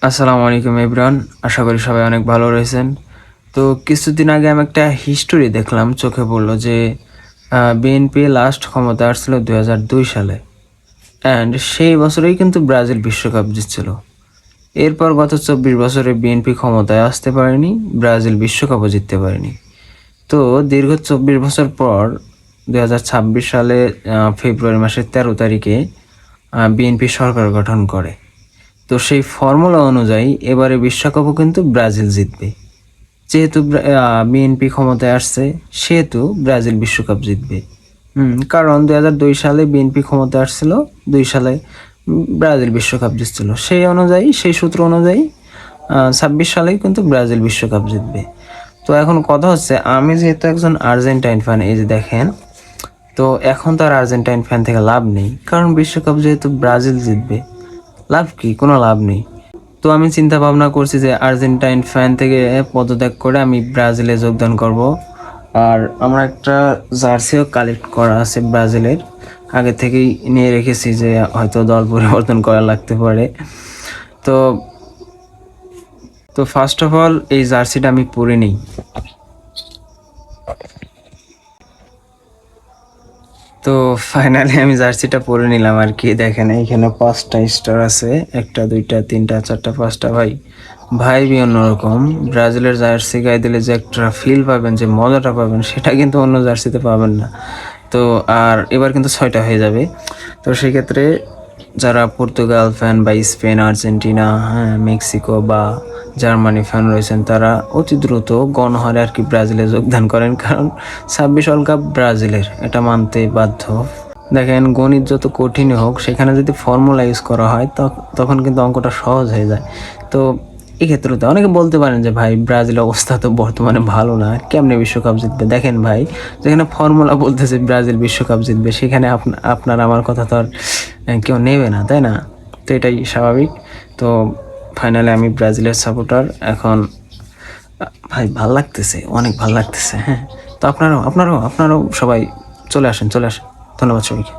আসসালামু আলাইকুম এভরিওয়ান, আশা করি সবাই অনেক ভালো রয়েছেন। তো কিছুদিন আগে আমি একটা হিস্টোরি দেখলাম, চোখে পড়লো যে বিএনপি লাস্ট ক্ষমতা আসছিল 2002 সালে, অ্যান্ড সেই বছরেই কিন্তু ব্রাজিল বিশ্বকাপ জিতছিল। এরপর গত 24 বছরে বিএনপি ক্ষমতায় আসতে পারেনি, ব্রাজিল বিশ্বকাপও জিততে পারেনি। তো দীর্ঘ 24 বছর পর 2026 সালে ফেব্রুয়ারি মাসের 13 তারিখে বিএনপি সরকার গঠন করে। তো সেই ফর্মুলা অনুযায়ী এবারে বিশ্বকাপও কিন্তু ব্রাজিল জিতবে। যেহেতু বিএনপি ক্ষমতায় আসছে, সেহেতু ব্রাজিল বিশ্বকাপ জিতবে। কারণ 2002 সালে বিএনপি ক্ষমতায় আসছিল, 2 সালে ব্রাজিল বিশ্বকাপ জিতছিল। সেই সূত্র অনুযায়ী 26 সালেই কিন্তু ব্রাজিল বিশ্বকাপ জিতবে। তো এখন কথা হচ্ছে, আমি যেহেতু একজন আর্জেন্টাইন ফ্যান, এই যে দেখেন, তো এখন তো আর আর্জেন্টাইন ফ্যান থেকে লাভ নেই, কারণ বিশ্বকাপ যেহেতু ব্রাজিল জিতবে, লাভ কি? কোনো লাভ নেই। তো আমি চিন্তা ভাবনা করছি যে আর্জেন্টাইন ফ্যান থেকে পদত্যাগ করে আমি ব্রাজিলে যোগদান করব। আর আমার একটা জার্সিও কালেক্ট করা আছে ব্রাজিলের, আগে থেকেই নিয়ে রেখেছি, যে হয়তো দল পরিবর্তন করা লাগতে পারে। তো তো ফার্স্ট অফ অল এই জার্সিটা আমি পরে নিই। তো ফাইনালি আমি জার্সিটা পরে নিলাম আর কি। দেখেন এখানে 5টা স্টার আছে, 1টা 2টা 3টা 4টা 5টা। ভাই অন্যরকম। ব্রাজিলের জার্সি গায়ে দিলে যে একটা ফিল পাবেন, যে মজাটা পাবেন, সেটা কিন্তু অন্য জার্সিতে পাবেন না। তো আর এবার কিন্তু 6টা হয়ে যাবে। তো সেক্ষেত্রে যারা পর্তুগাল ফ্যান বা স্পেন, আর্জেন্টিনা, মেক্সিকো বা জার্মানি ফ্যান রয়েছেন, তারা অতি দ্রুত গণহারে আর কি ব্রাজিলে যোগদান করেন, কারণ 26 ওয়ার্ল্ড কাপ ব্রাজিলের, এটা মানতে বাধ্য। দেখেন, গণিত যত কঠিনই হোক, সেখানে যদি ফর্মুলা ইউজ করা হয় তখন কিন্তু অঙ্কটা সহজ হয়ে যায়। তো এক্ষেত্রে অনেকে বলতে পারেন যে ভাই, ব্রাজিল অবস্থা তো বর্তমানে ভালো না, কেমনে বিশ্বকাপ জিতবে? দেখেন ভাই, যেখানে ফর্মুলা বলতেছে ব্রাজিল বিশ্বকাপ জিতবে, সেখানে আপনার আমার কথা তো আর কেউ নেবে না, তাই না? তো এটাই স্বাভাবিক। তো ফাইনালি আমি ব্রাজিলের সাপোর্টার এখন। ভাই ভাল লাগতেছে, অনেক ভাল লাগতেছে। হ্যাঁ, তো আপনারাও সবাই চলে আসেন। ধন্যবাদ সবাইকে।